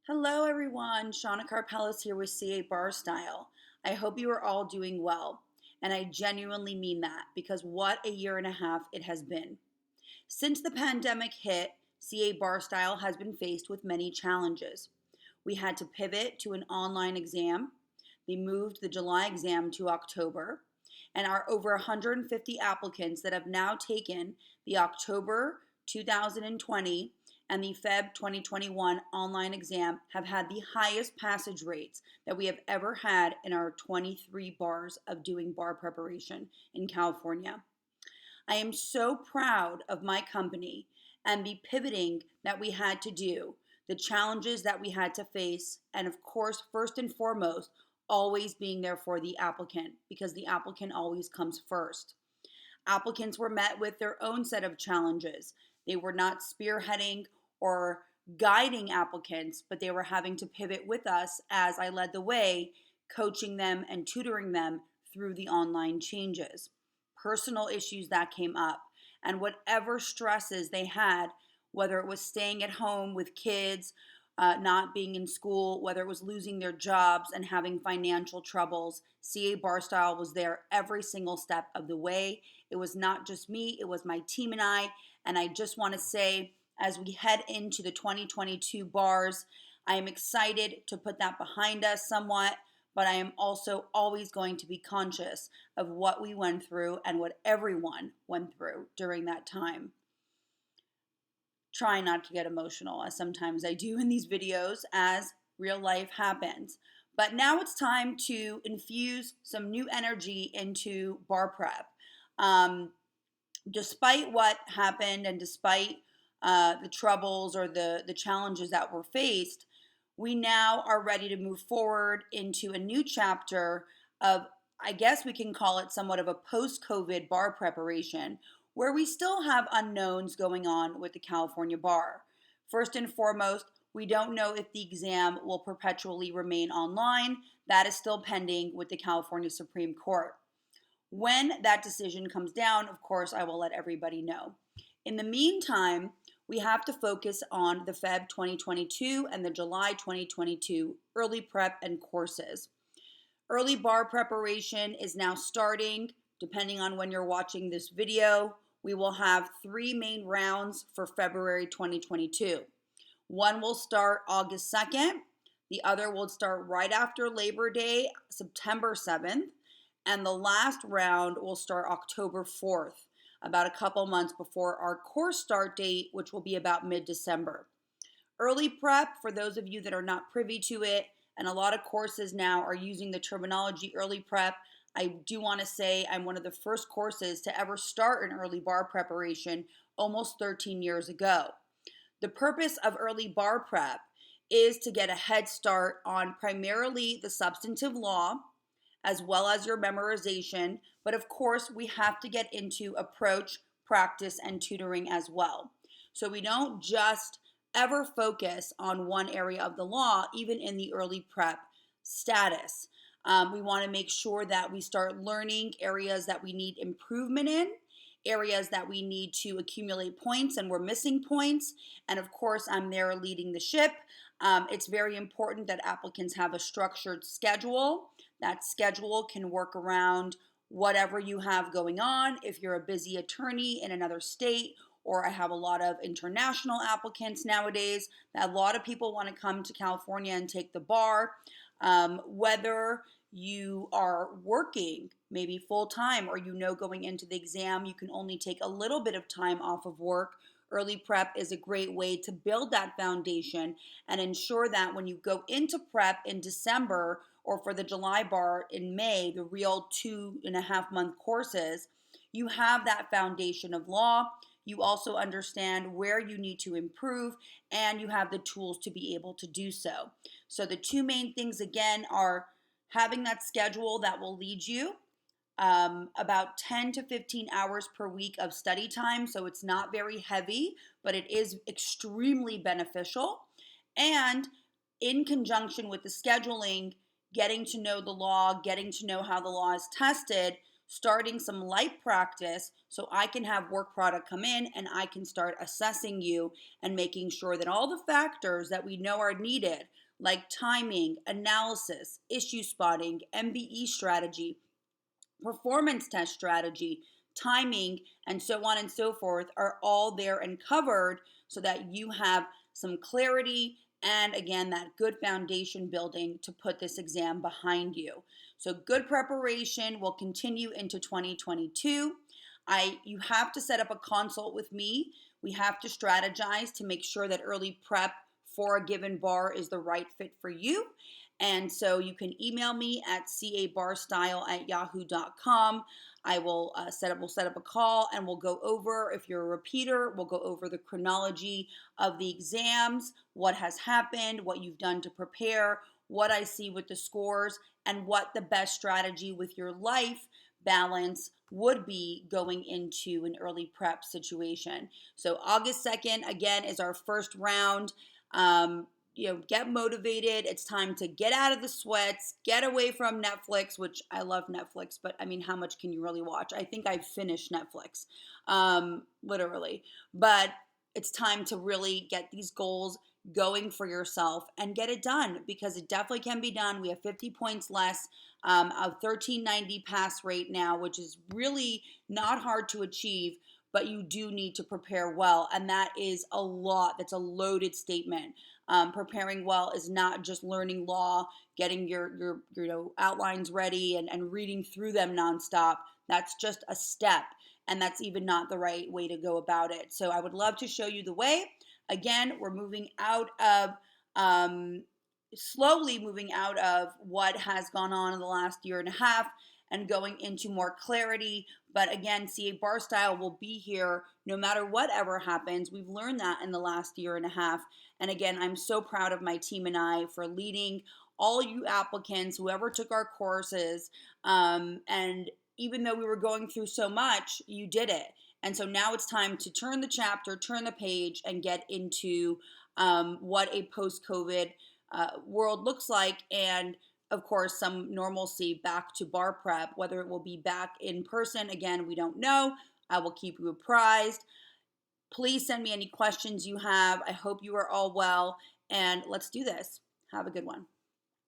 Hello, everyone. Shauna Carpellis here with CA Bar Style. I hope you are all doing well, and I genuinely mean that because what a year and a half it has been. Since the pandemic hit, CA Bar Style has been faced with many challenges. We had to pivot to an online exam. They moved the July exam to October, and our over 150 applicants that have now taken the October 2020 and the Feb 2021 online exam have had the highest passage rates that we have ever had in our 23 bars of doing bar preparation in California. I am so proud of my company and the pivoting that we had to do, the challenges that we had to face, and of course, first and foremost, always being there for the applicant because the applicant always comes first. Applicants were met with their own set of challenges. They were not spearheading or guiding applicants, but they were having to pivot with us as I led the way, coaching them and tutoring them through the online changes. Personal issues that came up, and whatever stresses they had, whether it was staying at home with kids, not being in school, whether it was losing their jobs and having financial troubles, CA Barstyle was there every single step of the way. It was not just me, it was my team and I. And I just want to say, as we head into the 2022 bars, I am excited to put that behind us somewhat, but I am also always going to be conscious of what we went through and what everyone went through during that time. Try not to get emotional, as sometimes I do in these videos, as real life happens. But now it's time to infuse some new energy into bar prep. Despite what happened and despite the troubles or the challenges that were faced, we now are ready to move forward into a new chapter of, I guess we can call it somewhat of a post-COVID bar preparation, where we still have unknowns going on with the California bar. First and foremost, we don't know if the exam will perpetually remain online. That is still pending with the California Supreme Court. When that decision comes down, of course, I will let everybody know. In the meantime, we have to focus on the Feb 2022 and the July 2022 early prep and courses. Early bar preparation is now starting. Depending on when you're watching this video, we will have 3 main rounds for February 2022. One will start August 2nd. The other will start right after Labor Day, September 7th. And the last round will start October 4th, about a couple months before our course start date, which will be about mid-December. Early prep, for those of you that are not privy to it, and a lot of courses now are using the terminology early prep, I do want to say I'm one of the first courses to ever start an early bar preparation almost 13 years ago. The purpose of early bar prep is to get a head start on primarily the substantive law, as well as your memorization, but of course we have to get into approach, practice, and tutoring as well. So we don't just ever focus on one area of the law, even in the early prep status. We want to make sure that we start learning areas that we need improvement in, areas that we need to accumulate points and we're missing points. And of course, I'm there leading the ship. It's very important that applicants have a structured schedule. That schedule can work around whatever you have going on. If you're a busy attorney in another state, or I have a lot of international applicants nowadays, that a lot of people want to come to California and take the bar. Whether you are working maybe full time or going into the exam, you can only take a little bit of time off of work. Early prep is a great way to build that foundation and ensure that when you go into prep in December or for the July bar in May, the real 2.5-month courses, you have that foundation of law. You also understand where you need to improve and you have the tools to be able to do so. So the 2 main things again are having that schedule that will lead you about 10 to 15 hours per week of study time. So it's not very heavy, but it is extremely beneficial. And in conjunction with the scheduling, getting to know the law, getting to know how the law is tested starting some light practice so I can have work product come in and I can start assessing you and making sure that all the factors that we know are needed, like timing, analysis, issue spotting, MBE strategy, performance test strategy, timing, and so on and so forth, are all there and covered so that you have some clarity and, again, that good foundation building to put this exam behind you. So good preparation will continue into 2022. You have to set up a consult with me. We have to strategize to make sure that early prep for a given bar is the right fit for you. And so you can email me at cabarstyle@yahoo.com. We'll set up a call and we'll go over, if you're a repeater, we'll go over the chronology of the exams, what has happened, what you've done to prepare, what I see with the scores, and what the best strategy with your life balance would be going into an early prep situation. So August 2nd, again, is our first round. Get motivated. It's time to get out of the sweats, get away from Netflix, which I love Netflix, but I mean, how much can you really watch? I think I've finished Netflix, literally. But it's time to really get these goals going for yourself and get it done, because it definitely can be done. We have 50 points less, a 1390 pass rate now, which is really not hard to achieve, but you do need to prepare well. And that is a lot. That's a loaded statement. Preparing well is not just learning law, getting your outlines ready and reading through them nonstop. That's just a step, and that's even not the right way to go about it. So I would love to show you the way. Again, we're moving out of slowly moving out of what has gone on in the last year and a half and going into more clarity. But again, CA Bar Style will be here no matter whatever happens. We've learned that in the last year and a half. And again, I'm so proud of my team and I for leading all you applicants, whoever took our courses. And even though we were going through so much, you did it. And so now it's time to turn the chapter, turn the page, and get into what a post-COVID world looks like. And of course, some normalcy back to bar prep. Whether it will be back in person, again, we don't know. I will keep you apprised. Please send me any questions you have. I hope you are all well, and let's do this. Have a good one.